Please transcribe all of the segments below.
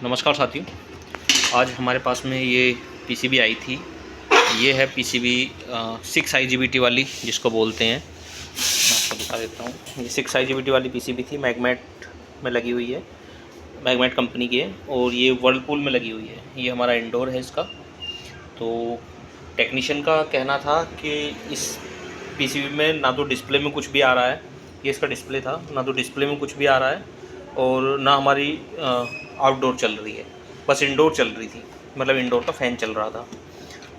नमस्कार साथियों, आज हमारे पास में ये पीसीबी आई थी। ये है पीसीबी 6 IGBT वाली जिसको बोलते हैं। मैं आपको दिखा देता हूँ। ये 6 IGBT वाली पीसीबी थी, मैग्नेट में लगी हुई है, मैग्नेट कंपनी की है और ये वर्लपूल में लगी हुई है। ये हमारा इंडोर है इसका। तो टेक्नीशियन का कहना था कि इस पीसीबी में ना तो डिस्प्ले में कुछ भी आ रहा है, ये इसका डिस्प्ले था, ना तो डिस्प्ले में कुछ भी आ रहा है और ना हमारी आउटडोर चल रही है, बस इंडोर चल रही थी, मतलब इंडोर का फ़ैन चल रहा था।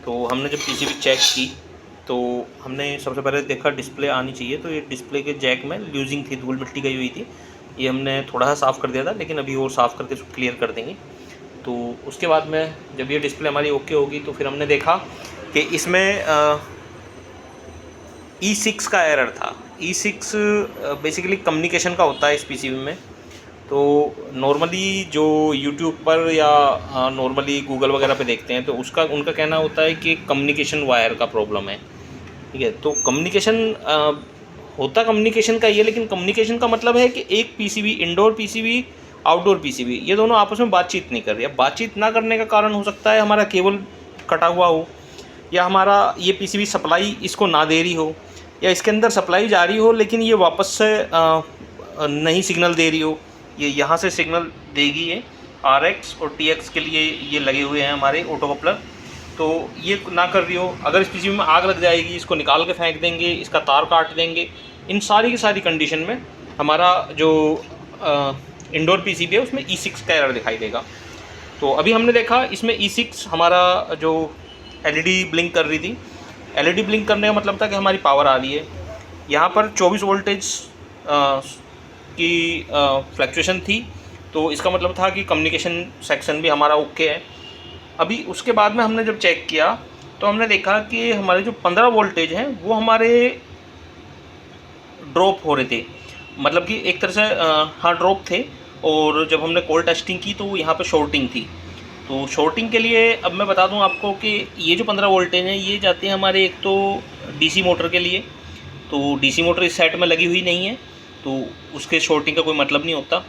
तो हमने जब पीसीबी चेक की तो हमने सबसे पहले देखा डिस्प्ले आनी चाहिए, तो ये डिस्प्ले के जैक में लूजिंग थी, धूल मिट्टी गई हुई थी। ये हमने थोड़ा सा साफ़ कर दिया था, लेकिन अभी और साफ़ करके इसको क्लियर कर देंगे। तो उसके बाद में जब ये डिस्प्ले हमारी ओके होगी तो फिर हमने देखा कि इसमें E6 का एरर था। E6 बेसिकली कम्युनिकेशन का होता है इस पीसीबी में। तो नॉर्मली जो यूट्यूब पर या नॉर्मली गूगल वगैरह पे देखते हैं तो उनका कहना होता है कि कम्युनिकेशन वायर का प्रॉब्लम है, ठीक है। तो कम्युनिकेशन का ये, लेकिन कम्युनिकेशन का मतलब है कि एक PCB, indoor PCB, outdoor PCB, ये दोनों आपस में बातचीत नहीं कर रही। अब बातचीत ना करने का कारण हो सकता है हमारा केबल कटा हुआ हो, या हमारा ये पीसीबी सप्लाई इसको ना दे रही हो, या इसके अंदर सप्लाई जा रही हो लेकिन ये वापस से नहीं सिग्नल दे रही हो। ये यहाँ से सिग्नल देगी, ये RX और TX के लिए ये लगे हुए हैं हमारे ऑटो कपलर। तो ये ना कर रही हो, अगर इस पीसीबी में आग लग जाएगी, इसको निकाल के फेंक देंगे, इसका तार काट देंगे। इन सारी की सारी कंडीशन में हमारा जो इंडोर पीसीबी है उसमें E6 का एरर दिखाई देगा। तो अभी हमने देखा इसमें E6 हमारा जो LED ब्लिंक कर रही थी, LED ब्लिंक करने का मतलब था कि हमारी पावर आ रही है। यहाँ पर 24 वोल्टेज की फ्लक्चुएशन थी, तो इसका मतलब था कि कम्युनिकेशन सेक्शन भी हमारा ओके है। अभी उसके बाद में हमने जब चेक किया तो हमने देखा कि हमारे जो 15 वोल्टेज हैं वो हमारे ड्रॉप हो रहे थे, मतलब कि एक तरह से हाँ ड्रॉप थे। और जब हमने कोल्ड टेस्टिंग की तो यहाँ पे शॉर्टिंग थी। तो शॉर्टिंग के लिए अब मैं बता दूं आपको कि ये जो 15 वोल्टेज हैं ये जाते हैं हमारे एक तो DC मोटर के लिए। तो DC मोटर इस सेट में लगी हुई नहीं है, तो उसके शॉर्टिंग का कोई मतलब नहीं होता।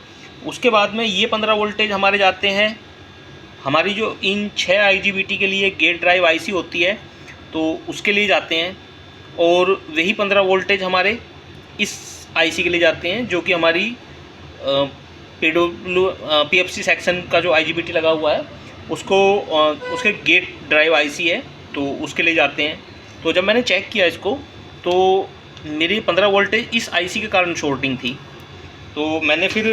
उसके बाद में ये 15 वोल्टेज हमारे जाते हैं हमारी जो इन 6 IGBT के लिए गेट ड्राइव IC होती है, तो उसके लिए जाते हैं। और वही 15 वोल्टेज हमारे इस IC के लिए जाते हैं, जो कि हमारी PFC सेक्शन का जो IGBT लगा हुआ है उसको उसके गेट ड्राइव IC है, तो उसके लिए जाते हैं। तो जब मैंने चेक किया इसको तो मेरी 15 वोल्टेज इस IC के कारण शॉर्टिंग थी। तो मैंने फिर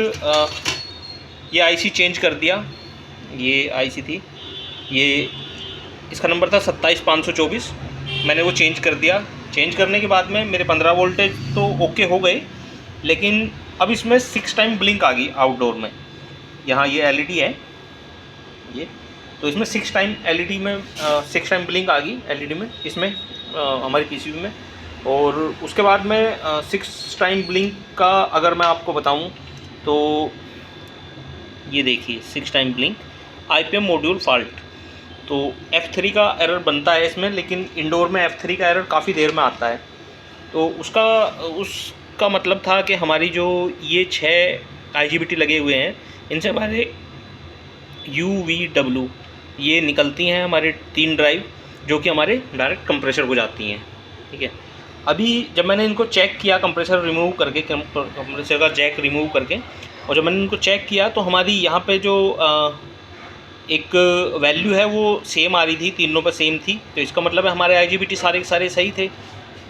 ये IC चेंज कर दिया। ये IC थी, ये इसका नंबर था 27524। मैंने वो चेंज कर दिया। चेंज करने के बाद में मेरे 15 वोल्टेज तो ओके हो गए, लेकिन अब इसमें 6 टाइम ब्लिंक आ गई आउटडोर में। यहाँ ये LED है ये, तो इसमें 6 टाइम LED में 6 टाइम ब्लिंक आ गई LED में, इसमें हमारी पीसीबी में। और उसके बाद में 6 टाइम ब्लिंक का अगर मैं आपको बताऊं तो ये देखिए 6 time blink, IPM module fault. तो F3 का एरर बनता है इसमें, लेकिन इंडोर में F3 का एरर काफ़ी देर में आता है। तो उसका मतलब था कि हमारी जो ये 6 IGBT लगे हुए हैं इनसे हमारे UVW ये निकलती हैं हमारे 3 ड्राइव, जो कि हमारे डायरेक्ट कंप्रेसर को जाती हैं, ठीक है। अभी जब मैंने इनको चेक किया कंप्रेसर रिमूव करके, कंप्रेसर का जैक रिमूव करके, और जब मैंने इनको चेक किया तो हमारी यहाँ पे जो एक वैल्यू है वो सेम आ रही थी, तीनों पर सेम थी। तो इसका मतलब है हमारे IGBT सारे के सारे सही थे।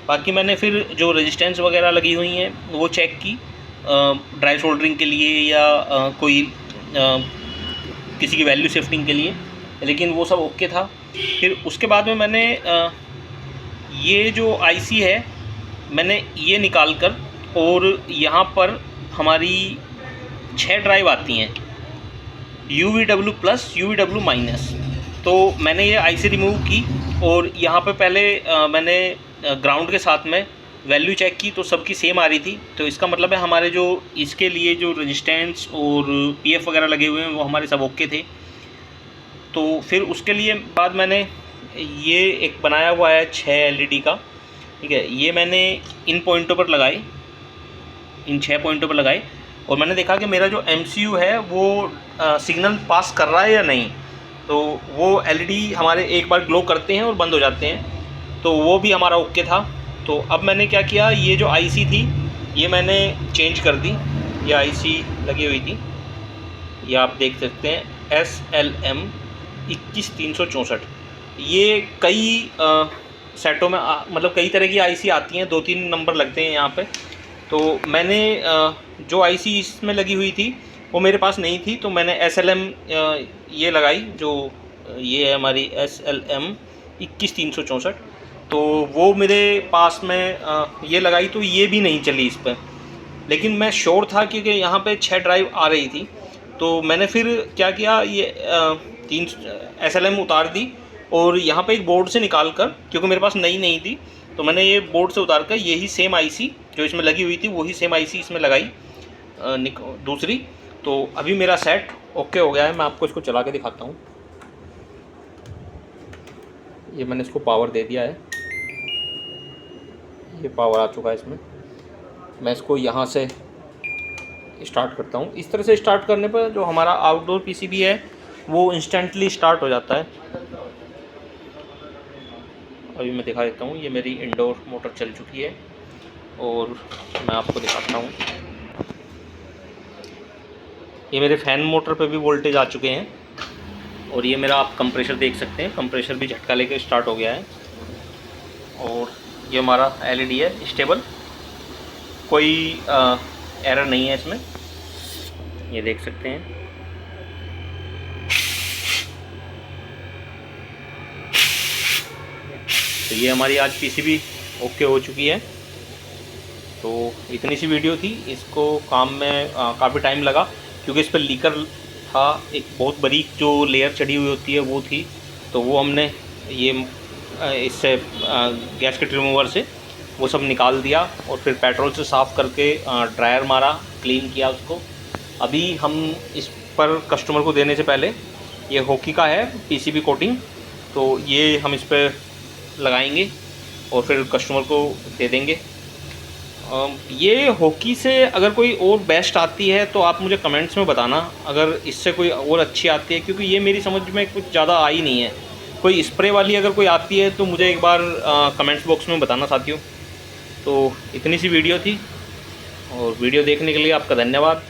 बाकी मैंने फिर जो रेजिस्टेंस वगैरह लगी हुई हैं वो चेक की ड्राई सोल्डरिंग के लिए या कोई किसी की वैल्यू शिफ्टिंग के लिए, लेकिन वो सब ओके था। फिर उसके बाद में मैंने ये जो IC है मैंने ये निकाल कर, और यहाँ पर हमारी 6 ड्राइव आती हैं UVW प्लस UVW माइनस। तो मैंने ये IC रिमूव की और यहाँ पे पहले मैंने ग्राउंड के साथ में वैल्यू चेक की तो सबकी सेम आ रही थी। तो इसका मतलब है हमारे जो इसके लिए जो रेजिस्टेंस और PF वगैरह लगे हुए हैं वो हमारे सब ओके थे। तो फिर उसके लिए बाद मैंने ये एक बनाया हुआ है 6 LED का, ठीक है। ये मैंने इन पॉइंटों पर लगाए, इन 6 पॉइंटों पर लगाए। और मैंने देखा कि मेरा जो MCU है वो सिग्नल पास कर रहा है या नहीं। तो वो LED हमारे एक बार ग्लो करते हैं और बंद हो जाते हैं, तो वो भी हमारा ओके था। तो अब मैंने क्या किया, ये जो IC थी ये मैंने चेंज कर दी। ये IC लगी हुई थी, ये आप देख सकते हैं SLM 21364। ये कई सेटों में मतलब कई तरह की IC आती हैं, 2-3 नंबर लगते हैं यहाँ पे। तो मैंने जो IC इसमें लगी हुई थी वो मेरे पास नहीं थी, तो मैंने SLM ये लगाई, जो ये है हमारी SLM 21364। तो वो मेरे पास में ये लगाई, तो ये भी नहीं चली इस पर। लेकिन मैं श्योर था क्योंकि यहाँ पे 6 ड्राइव आ रही थी। तो मैंने फिर क्या किया, ये 3 SLM उतार दी और यहाँ पे एक बोर्ड से निकाल कर, क्योंकि मेरे पास नई नहीं थी, तो मैंने ये बोर्ड से उतार कर यही सेम IC जो इसमें लगी हुई थी वही सेम IC इसमें लगाई दूसरी। तो अभी मेरा सेट ओके हो गया है। मैं आपको इसको चला के दिखाता हूँ। ये मैंने इसको पावर दे दिया है, ये पावर आ चुका है इसमें। मैं इसको यहाँ से स्टार्ट करता हूँ। इस तरह से स्टार्ट करने पर जो हमारा आउटडोर PCB है वो इंस्टेंटली स्टार्ट हो जाता है। अभी मैं दिखा देता हूँ, ये मेरी इंडोर मोटर चल चुकी है और मैं आपको दिखाता हूँ। ये मेरे फ़ैन मोटर पे भी वोल्टेज आ चुके हैं और ये मेरा आप कंप्रेशर देख सकते हैं, कंप्रेशर भी झटका लेकर स्टार्ट हो गया है। और ये हमारा LED है स्टेबल, कोई एरर नहीं है इसमें, ये देख सकते हैं। तो ये हमारी आज PCB ओके हो चुकी है। तो इतनी सी वीडियो थी, इसको काम में काफ़ी टाइम लगा क्योंकि इस पर लीकर था, एक बहुत बड़ी जो लेयर चढ़ी हुई होती है वो थी। तो वो हमने ये इससे गैस्केट रिमूवर से वो सब निकाल दिया और फिर पेट्रोल से साफ़ करके ड्रायर मारा, क्लीन किया उसको। अभी हम इस पर कस्टमर को देने से पहले, ये हॉकी का है PCB कोटिंग, तो ये हम इस पर लगाएंगे और फिर कस्टमर को दे देंगे। ये हॉकी से अगर कोई और बेस्ट आती है तो आप मुझे कमेंट्स में बताना, अगर इससे कोई और अच्छी आती है, क्योंकि ये मेरी समझ में कुछ ज़्यादा आई नहीं है। कोई स्प्रे वाली अगर कोई आती है तो मुझे एक बार कमेंट्स बॉक्स में बताना साथियों। तो इतनी सी वीडियो थी और वीडियो देखने के लिए आपका धन्यवाद।